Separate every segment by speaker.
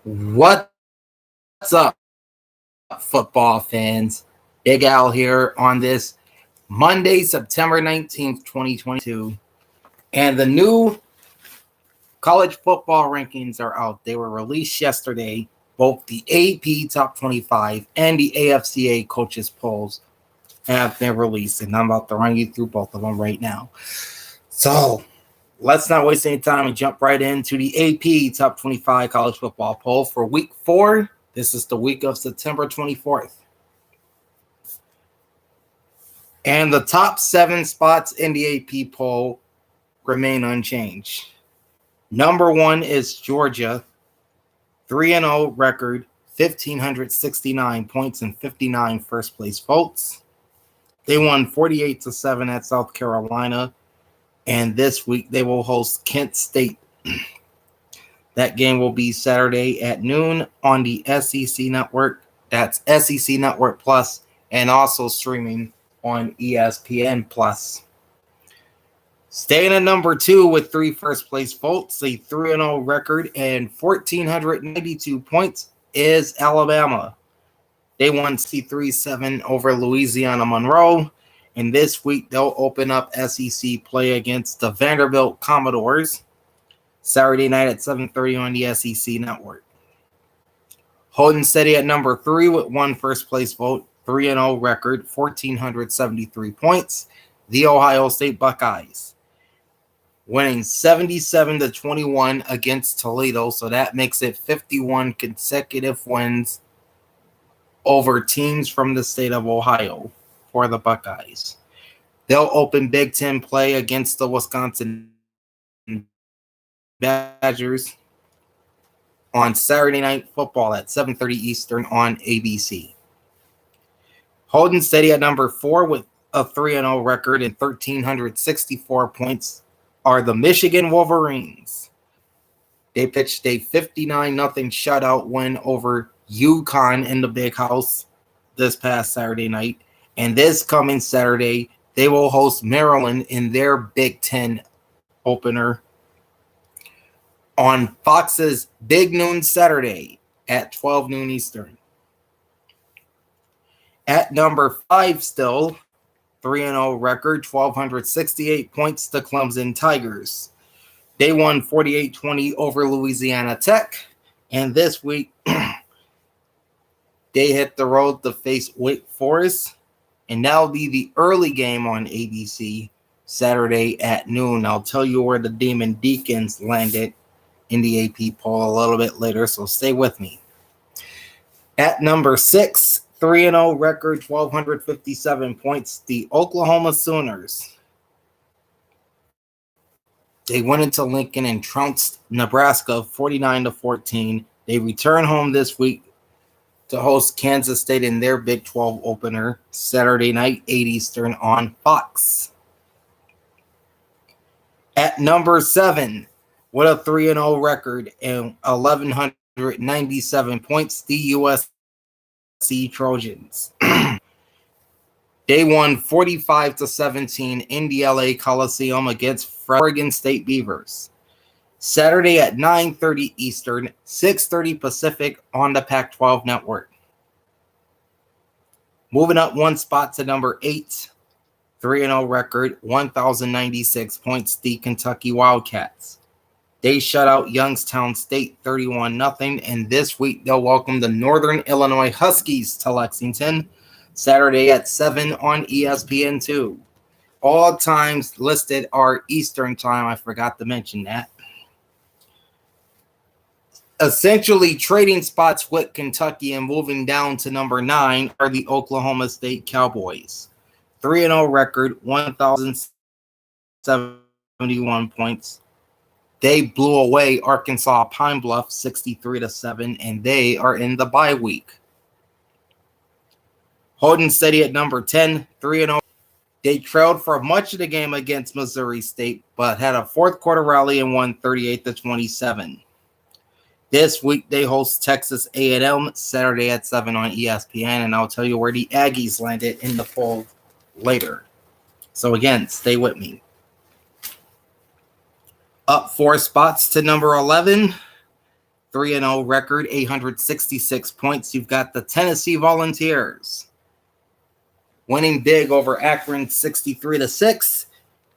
Speaker 1: What's up, football fans? Big Al here on this Monday, September 19th, 2022. And the new college football rankings are out. They were released yesterday. Both the AP Top 25 and the AFCA Coaches Polls have been released. And I'm about to run you through both of them right now. So let's not waste any time and jump right into the AP Top 25 College Football Poll for Week 4. This is the week of September 24th. And the top 7 spots in the AP poll remain unchanged. Number 1 is Georgia, 3-0 record, 1,569 points and 59 first-place votes. They won 48-7 at South Carolina, and this week they will host Kent State. That game will be Saturday at noon on the SEC Network. That's SEC Network Plus, and also streaming on ESPN Plus. Staying at number 2 with 3 first-place votes, a 3-0 record and 1,492 points is Alabama. They won 63-7 over Louisiana Monroe, and this week they'll open up SEC play against the Vanderbilt Commodores Saturday night at 7:30 on the SEC Network. Holding steady at number 3 with 1 first-place vote, 3-0 record, 1,473 points, the Ohio State Buckeyes, winning 77-21 against Toledo, so that makes it 51 consecutive wins over teams from the state of Ohio for the Buckeyes. They'll open Big Ten play against the Wisconsin Badgers on Saturday Night Football at 7:30 Eastern on ABC. Holding steady at number 4 with a 3-0 record and 1,364 points are the Michigan Wolverines. They pitched a 59-0 shutout win over UConn in the Big House this past Saturday night. And this coming Saturday, they will host Maryland in their Big Ten opener on Fox's Big Noon Saturday at 12 noon Eastern. At number 5 still, 3-0 record, 1,268 points, the Clemson Tigers. They won 48-20 over Louisiana Tech, and this week they hit the road to face Wake Forest, and that'll be the early game on ABC Saturday at noon. I'll tell you where the Demon Deacons landed in the AP poll a little bit later, so stay with me. At number 6, 3-0 record, 1,257 points, the Oklahoma Sooners. They went into Lincoln and trounced Nebraska 49-14. They return home this week to host Kansas State in their Big 12 opener Saturday night, 8 Eastern on Fox. At number 7, with a 3-0 record and 1,197 points, the USC Trojans. They won 45-17 in the LA Coliseum against Oregon State Beavers. Saturday at 9:30 Eastern, 6:30 Pacific on the Pac-12 Network. Moving up 1 spot to number 8, 3-0 record, 1,096 points, the Kentucky Wildcats. They shut out Youngstown State 31-0, and this week they'll welcome the Northern Illinois Huskies to Lexington Saturday at 7 on ESPN2. All times listed are Eastern time. I forgot to mention that. Essentially trading spots with Kentucky and moving down to number 9 are the Oklahoma State Cowboys. 3-0 record, 1,071 points. They blew away Arkansas Pine Bluff 63-7, and they are in the bye week. Holding steady at number 10, 3-0. They trailed for much of the game against Missouri State, but had a fourth quarter rally and won 38-27. This week they host Texas A&M Saturday at 7 on ESPN, and I'll tell you where the Aggies landed in the poll later. So again, stay with me. Up 4 spots to number 11, 3-0 record, 866 points. You've got the Tennessee Volunteers winning big over Akron 63-6.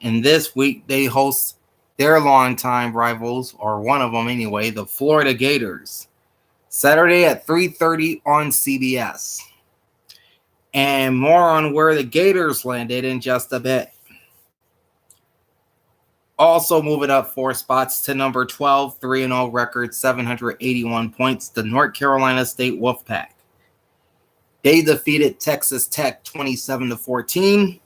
Speaker 1: And this week they host their longtime rivals, or one of them anyway, the Florida Gators. Saturday at 3:30 on CBS. And more on where the Gators landed in just a bit. Also moving up 4 spots to number 12, 3-0 record, 781 points, the North Carolina State Wolfpack. They defeated Texas Tech 27-14.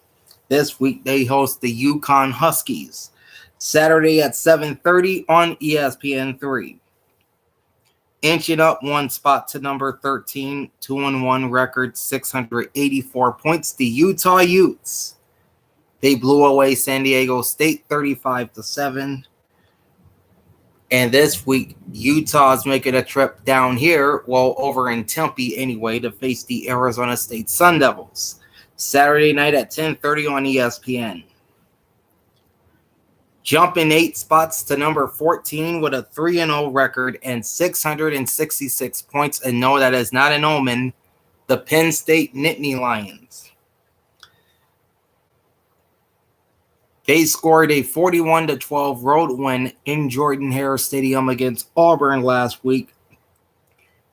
Speaker 1: This week they host the UConn Huskies. Saturday at 7:30 on ESPN3. Inching up 1 spot to number 13, 2-1 record, 684 points, the Utah Utes. They blew away San Diego State 35-7. And this week, Utah's making a trip down here, well, over in Tempe anyway, to face the Arizona State Sun Devils. Saturday night at 10:30 on ESPN. Jumping 8 spots to number 14 with a 3-0 record and 666 points. And no, that is not an omen. The Penn State Nittany Lions. They scored a 41-12 road win in Jordan-Hare Stadium against Auburn last week.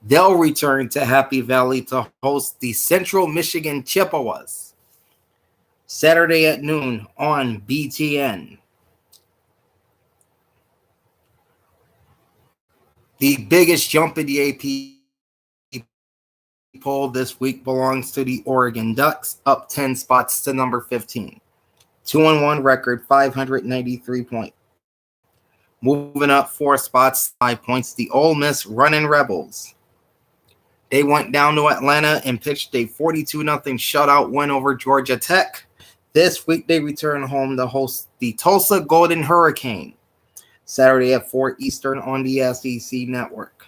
Speaker 1: They'll return to Happy Valley to host the Central Michigan Chippewas. Saturday at noon on BTN. The biggest jump in the AP poll this week belongs to the Oregon Ducks, up 10 spots to number 15. 2-1 record, 593 points. Moving up 4 spots, 5 points, the Ole Miss Running Rebels. They went down to Atlanta and pitched a 42-0 shutout win over Georgia Tech. This week they return home to host the Tulsa Golden Hurricane. Saturday at 4 Eastern on the SEC Network.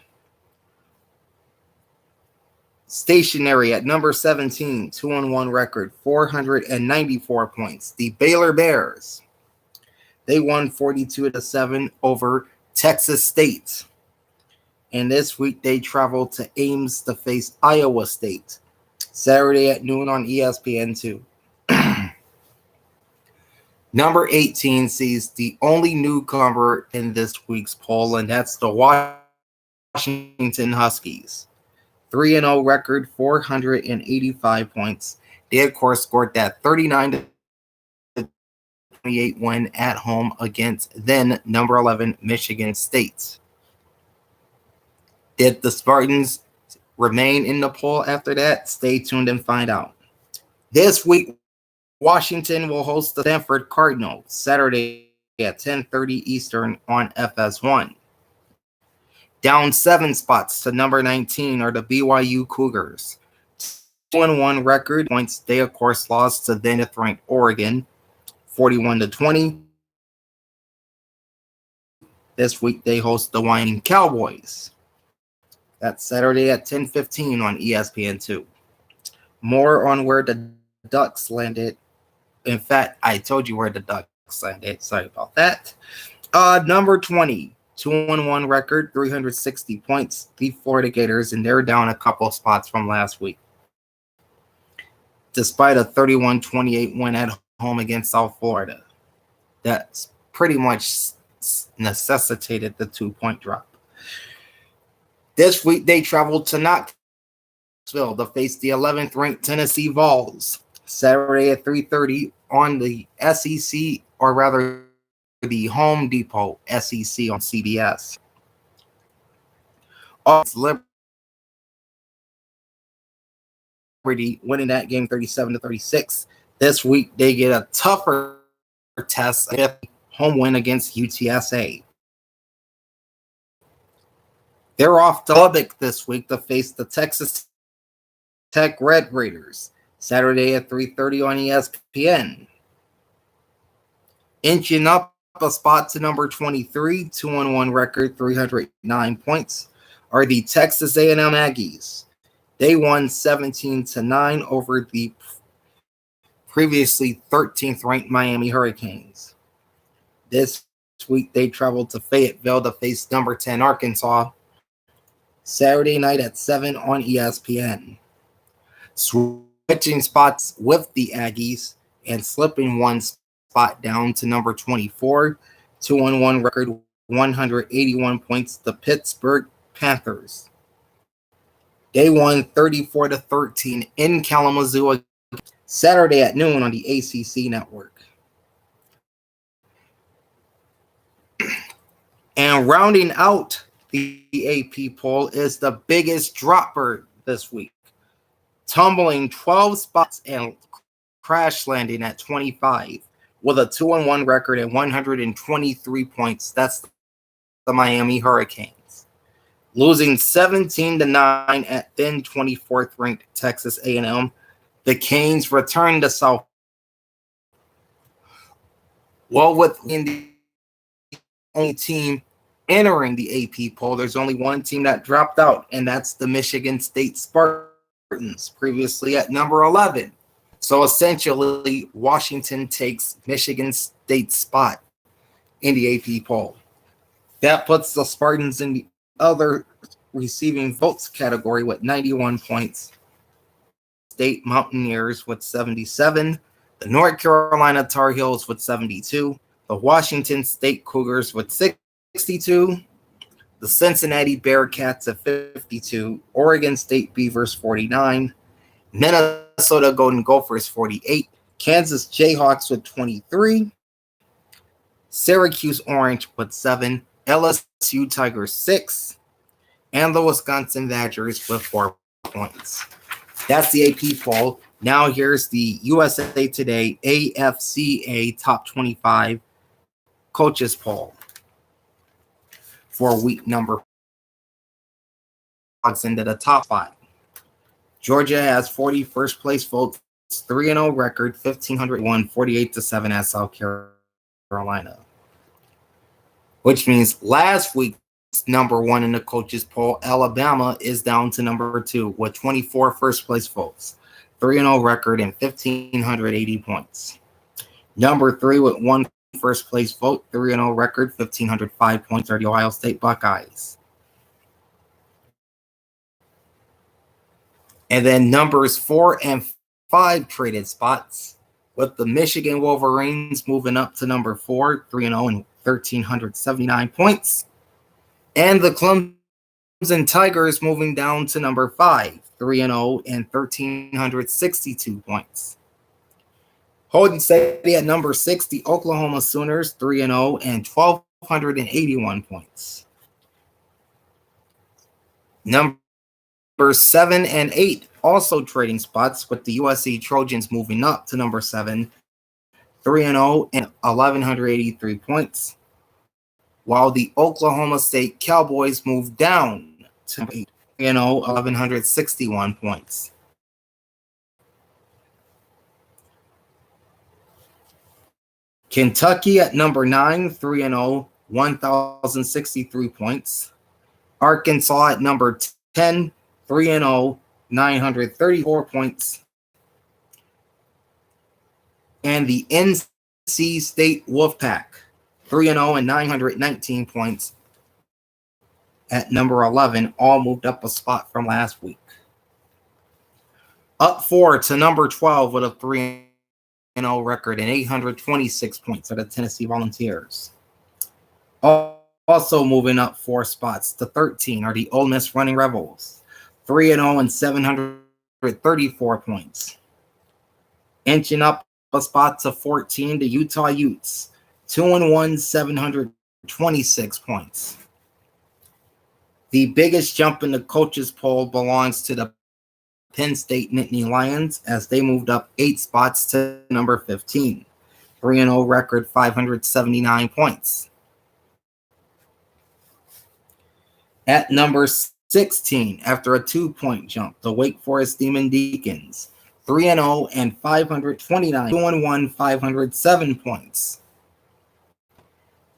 Speaker 1: Stationary at number 17, 2-1 record, 494 points. The Baylor Bears. They won 42-7 over Texas State. And this week they travel to Ames to face Iowa State. Saturday at noon on ESPN2. Number 18 sees the only newcomer in this week's poll, and that's the Washington Huskies. 3-0 record, 485 points. They, of course, scored that 39-28 win at home against then number 11 Michigan State. Did the Spartans remain in the poll after that? Stay tuned and find out. This week, Washington will host the Stanford Cardinals Saturday at 10:30 Eastern on FS1. Down 7 spots to number 19 are the BYU Cougars. 2-1 record points. They, of course, lost to then-ranked Oregon 41-20. This week they host the Wyoming Cowboys. That's Saturday at 10:15 on ESPN2. More on where the Ducks landed. In fact, I told you where the Ducks landed. Sorry about that. Number 20, 2-1 record, 360 points. The Florida Gators, and they're down a couple spots from last week. Despite a 31-28 win at home against South Florida. That's pretty much necessitated the 2-point drop. This week, they traveled to Knoxville to face the 11th ranked Tennessee Vols. Saturday at 3:30 on the SEC, or rather the Home Depot SEC on CBS. Liberty winning that game 37-36. This week they get a tougher test, a home win against UTSA. They're off to Lubbock this week to face the Texas Tech Red Raiders. Saturday at 3:30 on ESPN. Inching up a spot to number 23, 2-1 record, 309 points, are the Texas A&M Aggies. They won 17-9 over the previously 13th ranked Miami Hurricanes. This week they traveled to Fayetteville to face number 10 Arkansas. Saturday night at 7 on ESPN. Switching spots with the Aggies and slipping one spot down to number 24, 2-1 record, 181 points, the Pittsburgh Panthers. They won 34-13 in Kalamazoo Saturday at noon on the ACC network. And rounding out the AP poll is the biggest dropper this week, tumbling 12 spots and crash landing at 25 with a 2-1 record and 123 points. That's the Miami Hurricanes, losing 17-9 at then 24th ranked Texas A&M. The Canes returned to South. Well, with the only team entering the AP poll, there's only one team that dropped out, and that's the Michigan State Spartans, previously at number 11. So essentially, Washington takes Michigan State's spot in the AP poll. That puts the Spartans in the other receiving votes category with 91 points. State Mountaineers with 77, the North Carolina Tar Heels with 72, the Washington State Cougars with 62, the Cincinnati Bearcats at 52, Oregon State Beavers 49, Minnesota Golden Gophers 48, Kansas Jayhawks with 23, Syracuse Orange with 7, LSU Tigers 6, and the Wisconsin Badgers with 4 points. That's the AP poll. Now here's the USA Today AFCA Top 25 Coaches Poll for week number 5 into the top 5. Georgia has 40 first place votes, 3-0 record, 1,501, 48-7 at South Carolina. Which means last week's number 1 in the coaches poll, Alabama, is down to number 2 with 24 first place votes, 3-0 record, and 1,580 points. Number 3 with 1 first place vote, 3-0 record, 1,505 points, are the Ohio State Buckeyes. And then numbers 4 and 5 traded spots, with the Michigan Wolverines moving up to number 4, 3-0 and 1,379 points. And the Clemson Tigers moving down to number 5, 3-0 and 1,362 points. Holding steady at number 6, the Oklahoma Sooners, 3-0 and 1,281 points. Number 7 and 8 also trading spots, with the USC Trojans moving up to number 7, 3-0 and 1,183 points, while the Oklahoma State Cowboys moved down to 8, 3-0, 1,161 points. Kentucky at number 9, 3-0, 1,063 points. Arkansas at number 10, 3-0, 934 points. And the NC State Wolfpack, 3-0 and 919 points at number 11, all moved up a spot from last week. Up 4 to number 12 with a 3-0 record and 826 points are the Tennessee Volunteers. Also moving up 4 spots to 13 are the Ole Miss Running Rebels, 3-0 and 734 points. Inching up a spot to 14, the Utah Utes, 2-1, 726 points. The biggest jump in the coaches poll belongs to the Penn State Nittany Lions, as they moved up 8 spots to number 15, 3-0 record, 579 points. At number 16, after a 2-point jump, the Wake Forest Demon Deacons, 3-0 and 529, 2-1, 507 points.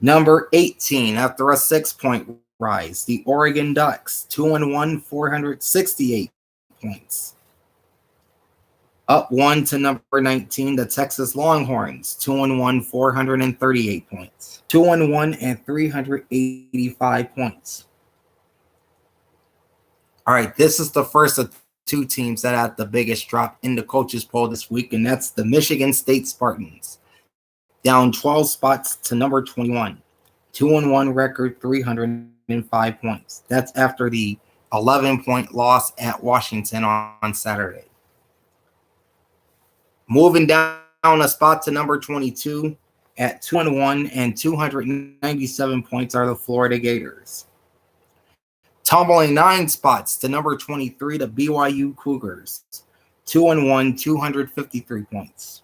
Speaker 1: Number 18, after a 6-point rise, the Oregon Ducks, 2-1, 468 points. Up 1 to number 19, the Texas Longhorns, 2-1, 438 points. 2-1 and 385 points. All right, this is the first of two teams that had the biggest drop in the coaches poll this week, and that's the Michigan State Spartans. Down 12 spots to number 21. 2-1 record, 305 points. That's after the 11-point loss at Washington on Saturday. Moving down a spot to number 22 at 2-1 and 297 points are the Florida Gators. Tumbling 9 spots to number 23, the BYU Cougars. 2-1, 253 points.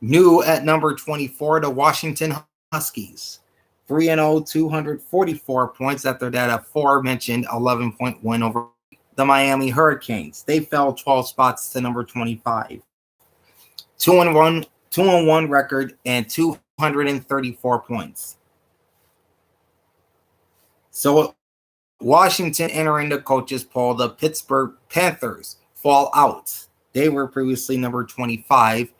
Speaker 1: New at number 24, the Washington Huskies. 3-0, 244 points after that aforementioned 11-point win over the Miami Hurricanes. They fell 12 spots to number 25. 2-1 record and 234 points. So Washington entering the coaches poll, the Pittsburgh Panthers fall out. They were previously number 25,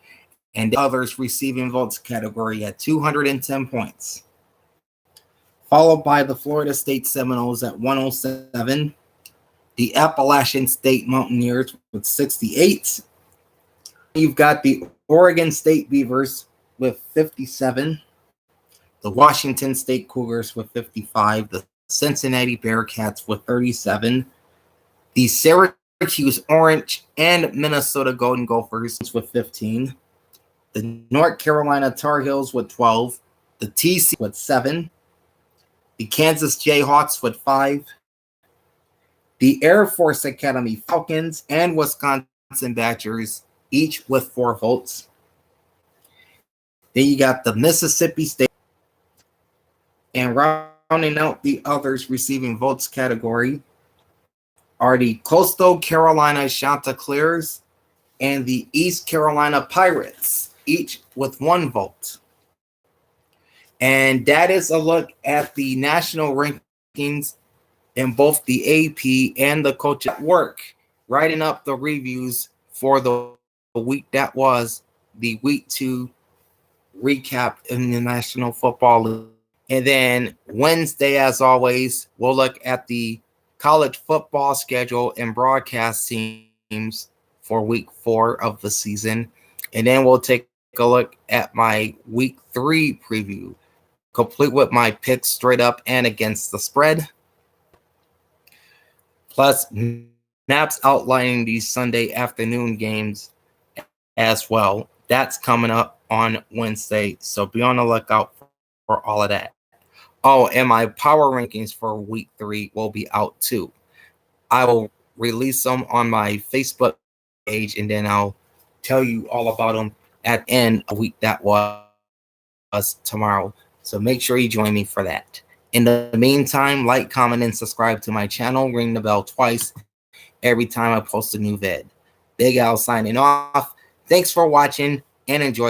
Speaker 1: and the others receiving votes category at 210 points. Followed by the Florida State Seminoles at 107, the Appalachian State Mountaineers with 68. You've got the Oregon State Beavers with 57, the Washington State Cougars with 55, the Cincinnati Bearcats with 37, the Syracuse Orange and Minnesota Golden Gophers with 15, the North Carolina Tar Heels with 12, the TC with 7, the Kansas Jayhawks with 5, the Air Force Academy Falcons and Wisconsin Badgers each with 4 votes. Then you got the Mississippi State, and rounding out the others receiving votes category are the Coastal Carolina Chanticleers and the East Carolina Pirates, each with 1 vote. And that is a look at the national rankings in both the AP and the Coaches Work, writing up the reviews for the week that was the week 2 recap in the National Football League. And then Wednesday, as always, we'll look at the college football schedule and broadcast teams for week 4 of the season. And then we'll take a look at my week 3 preview, complete with my picks straight up and against the spread. Plus maps outlining these Sunday afternoon games as well. That's coming up on Wednesday, so be on the lookout for all of that. Oh, and my power rankings for week 3 will be out too. I will release them on my Facebook page, and then I'll tell you all about them at the end of the week that was tomorrow. So make sure you join me for that. In the meantime, like, comment, and subscribe to my channel. Ring the bell twice every time I post a new vid. Big Al signing off. Thanks for watching and enjoy the